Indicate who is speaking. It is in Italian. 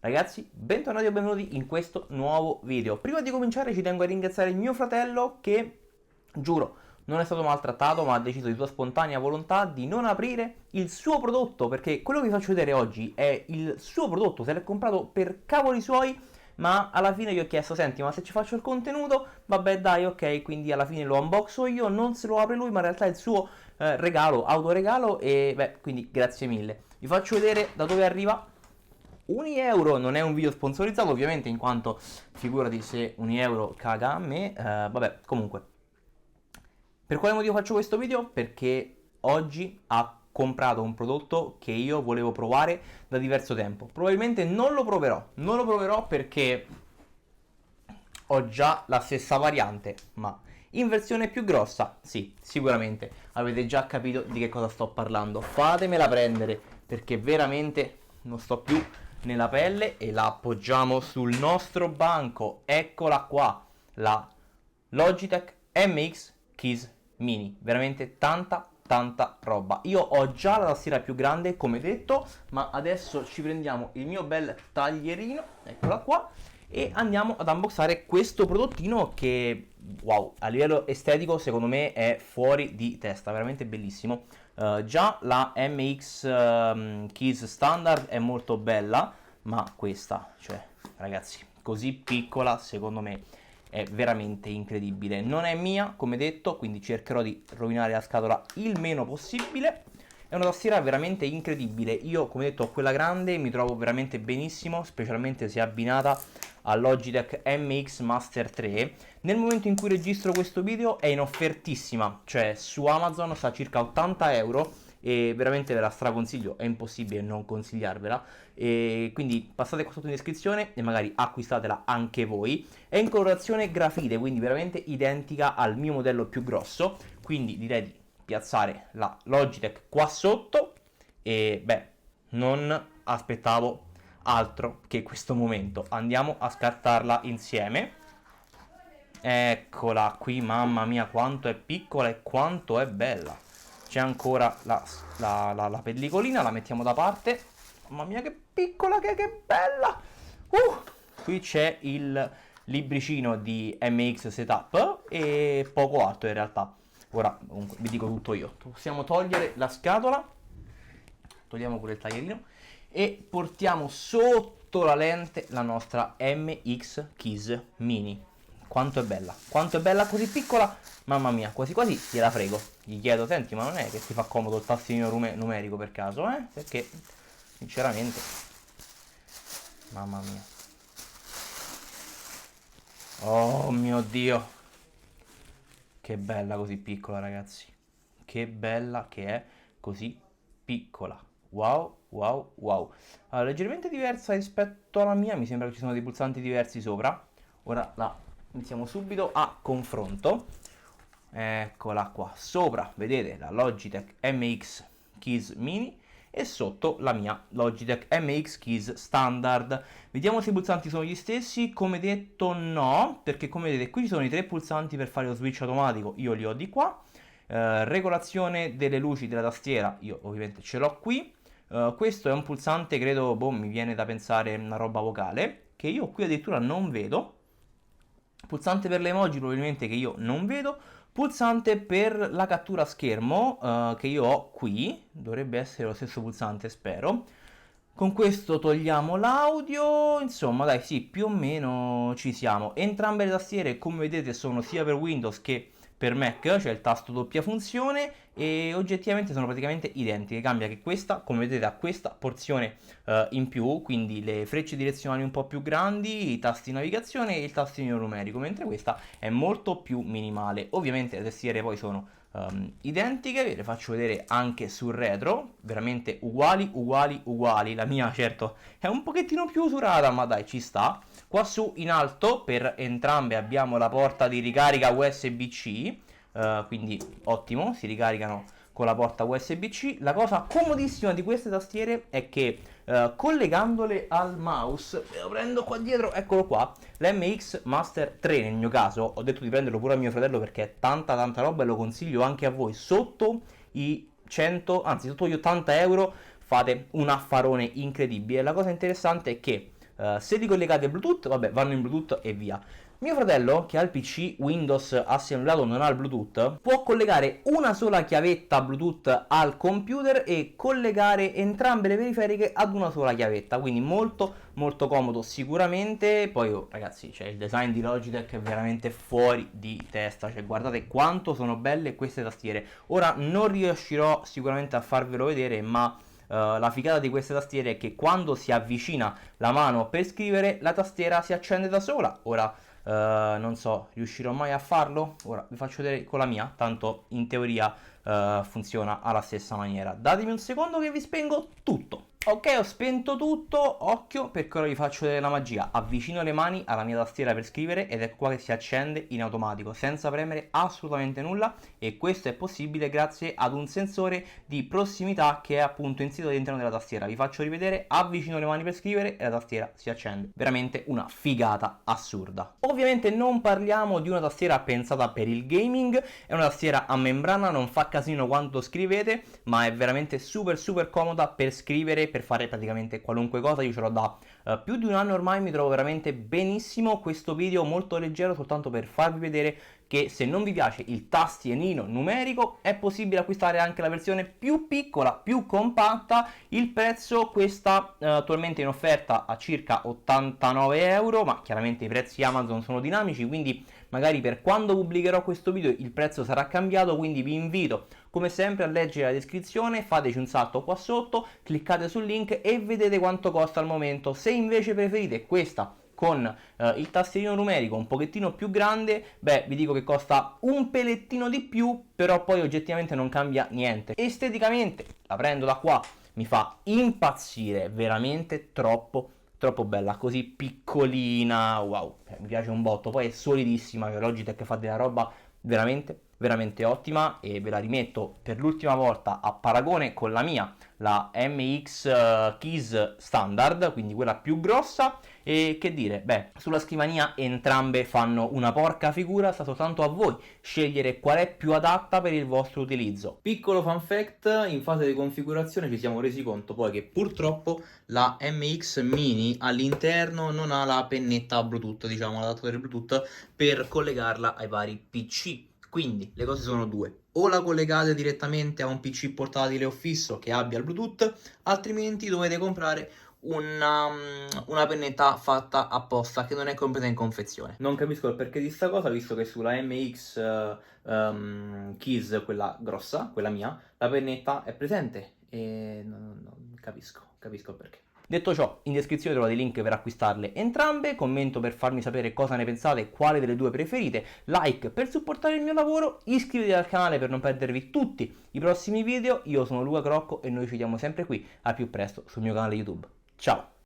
Speaker 1: Ragazzi, bentornati o benvenuti in questo nuovo video. Prima di cominciare ci tengo a ringraziare mio fratello che, giuro, non è stato maltrattato ma ha deciso di sua spontanea volontà di non aprire il suo prodotto, perché quello che vi faccio vedere oggi è il suo prodotto, se l'è comprato per cavoli suoi, ma alla fine gli ho chiesto: senti, ma se ci faccio il contenuto, vabbè dai, ok, quindi alla fine lo unboxo io, non se lo apre lui, ma in realtà è il suo regalo, autoregalo, e beh, quindi grazie mille. Vi faccio vedere da dove arriva. 1 euro, non è un video sponsorizzato ovviamente, in quanto figurati se 1 euro caga a me, vabbè, comunque. Per quale motivo faccio questo video? Perché oggi ha comprato un prodotto che io volevo provare da diverso tempo. Probabilmente non lo proverò perché ho già la stessa variante, ma in versione più grossa, sì, sicuramente avete già capito di che cosa sto parlando. Fatemela prendere, perché veramente non sto più nella pelle, e la appoggiamo sul nostro banco. Eccola qua, la Logitech MX Keys Mini, veramente tanta roba. Io ho già la tastiera più grande, come detto, ma adesso ci prendiamo il mio bel taglierino, eccola qua, e andiamo ad unboxare questo prodottino che, wow, a livello estetico secondo me è fuori di testa, veramente bellissimo. Già la MX Keys Standard è molto bella, ma questa, cioè, ragazzi, così piccola secondo me è veramente incredibile. Non è mia, come detto, quindi cercherò di rovinare la scatola il meno possibile. È una tastiera veramente incredibile. Io, come detto, ho quella grande, mi trovo veramente benissimo, specialmente se abbinata al Logitech MX Master 3. Nel momento in cui registro questo video è in offertissima, cioè su Amazon sta a circa 80 euro, e veramente ve la straconsiglio, è impossibile non consigliarvela, e quindi passate qua sotto in descrizione e magari acquistatela anche voi. È in colorazione grafite, quindi veramente identica al mio modello più grosso, quindi direi di piazzare la Logitech qua sotto, e beh, non aspettavo altro che questo momento. Andiamo a scartarla insieme. Eccola qui, mamma mia quanto è piccola e quanto è bella. C'è ancora la pellicolina, la mettiamo da parte. Mamma mia che piccola, che bella. Qui c'è il libricino di MX Setup e poco altro in realtà. Ora comunque vi dico tutto io. Possiamo togliere la scatola, togliamo pure il taglierino e portiamo sotto la lente la nostra MX Keys Mini. Quanto è bella così piccola, mamma mia, quasi quasi gliela frego. Gli chiedo: senti, ma non è che ti fa comodo il tastino numerico per caso, eh? Perché sinceramente, mamma mia. Oh mio Dio, che bella così piccola, ragazzi. Che bella che è così piccola. Wow, wow, wow. Allora, leggermente diversa rispetto alla mia, mi sembra che ci sono dei pulsanti diversi sopra. Ora la iniziamo subito a confronto. Eccola qua. Sopra, vedete, la Logitech MX Keys Mini, e sotto la mia Logitech MX Keys Standard. Vediamo se i pulsanti sono gli stessi. Come detto no, perché come vedete qui ci sono i 3 pulsanti per fare lo switch automatico, io li ho di qua. Regolazione delle luci della tastiera, io ovviamente ce l'ho qui. Questo è un pulsante, credo, boh, mi viene da pensare una roba vocale, che io qui addirittura non vedo. Pulsante per le emoji probabilmente, che io non vedo. Pulsante per la cattura schermo, che io ho qui, dovrebbe essere lo stesso pulsante, spero. Con questo togliamo l'audio, insomma dai, sì, più o meno ci siamo. Entrambe le tastiere, come vedete, sono sia per Windows che per Mac, c'è il tasto doppia funzione, e oggettivamente sono praticamente identiche. Cambia che questa, come vedete, ha questa porzione in più, quindi le frecce direzionali un po' più grandi, i tasti di navigazione e il tastino numerico, mentre questa è molto più minimale. Ovviamente le tastiere poi sono identiche, ve le faccio vedere anche sul retro, veramente uguali. La mia certo è un pochettino più usurata, ma dai, ci sta. Qua su in alto per entrambe abbiamo la porta di ricarica USB-C, quindi ottimo, si ricaricano con la porta USB-C. La cosa comodissima di queste tastiere è che collegandole al mouse, ve lo prendo qua dietro, eccolo qua, l'MX Master 3 nel mio caso, ho detto di prenderlo pure a mio fratello perché è tanta roba, e lo consiglio anche a voi. Sotto i 100, anzi sotto gli 80 euro fate un affarone incredibile. La cosa interessante è che Se li collegate Bluetooth, vabbè, vanno in Bluetooth e via. Mio fratello, che ha il PC Windows assemblato, non ha il Bluetooth, può collegare una sola chiavetta Bluetooth al computer e collegare entrambe le periferiche ad una sola chiavetta, quindi molto molto comodo sicuramente. Poi ragazzi, cioè, il design di Logitech è veramente fuori di testa, cioè guardate quanto sono belle queste tastiere. Ora non riuscirò sicuramente a farvelo vedere, ma la figata di queste tastiere è che quando si avvicina la mano per scrivere, la tastiera si accende da sola. Ora non so, riuscirò mai a farlo? Ora vi faccio vedere con la mia, tanto in teoria funziona alla stessa maniera. Datemi un secondo che vi spengo tutto. Ok, ho spento tutto, occhio perché ora vi faccio vedere la magia. Avvicino le mani alla mia tastiera per scrivere ed è qua che si accende in automatico, senza premere assolutamente nulla, e questo è possibile grazie ad un sensore di prossimità che è appunto inserito all'interno della tastiera. Vi faccio rivedere, avvicino le mani per scrivere e la tastiera si accende. Veramente una figata assurda. Ovviamente non parliamo di una tastiera pensata per il gaming, è una tastiera a membrana, non fa casino quando scrivete, ma è veramente super comoda per scrivere, per fare praticamente qualunque cosa. Io ce l'ho da più di un anno ormai, mi trovo veramente benissimo. Questo video molto leggero soltanto per farvi vedere che se non vi piace il tastierino numerico è possibile acquistare anche la versione più piccola, più compatta. Il prezzo, questa attualmente in offerta a circa 89 euro, ma chiaramente i prezzi Amazon sono dinamici, quindi magari per quando pubblicherò questo video il prezzo sarà cambiato, quindi vi invito come sempre a leggere la descrizione, fateci un salto qua sotto, cliccate sul link e vedete quanto costa al momento. Se invece preferite questa con il tastierino numerico un pochettino più grande, beh, vi dico che costa un pelettino di più, però poi oggettivamente non cambia niente. Esteticamente la prendo da qua, mi fa impazzire, veramente troppo bella, così piccolina, wow, mi piace un botto. Poi è solidissima, cioè Logitech fa della roba veramente ottima, e ve la rimetto per l'ultima volta a paragone con la mia, la MX Keys Standard, quindi quella più grossa. E che dire, beh, sulla scrivania entrambe fanno una porca figura, sta soltanto a voi scegliere qual è più adatta per il vostro utilizzo. Piccolo fun fact, in fase di configurazione ci siamo resi conto poi che purtroppo la MX Mini all'interno non ha la pennetta Bluetooth, diciamo l'adattatore Bluetooth per collegarla ai vari PC. Quindi le cose sono due: o la collegate direttamente a un PC portatile o fisso che abbia il Bluetooth, altrimenti dovete comprare una pennetta fatta apposta che non è compresa in confezione. Non capisco il perché di sta cosa, visto che sulla MX Keys, quella grossa, quella mia, la pennetta è presente e non capisco il perché. Detto ciò, in descrizione trovate i link per acquistarle entrambe, commento per farmi sapere cosa ne pensate e quale delle due preferite, like per supportare il mio lavoro, iscrivetevi al canale per non perdervi tutti i prossimi video. Io sono Luca Crocco e noi ci vediamo sempre qui al più presto sul mio canale YouTube. Ciao!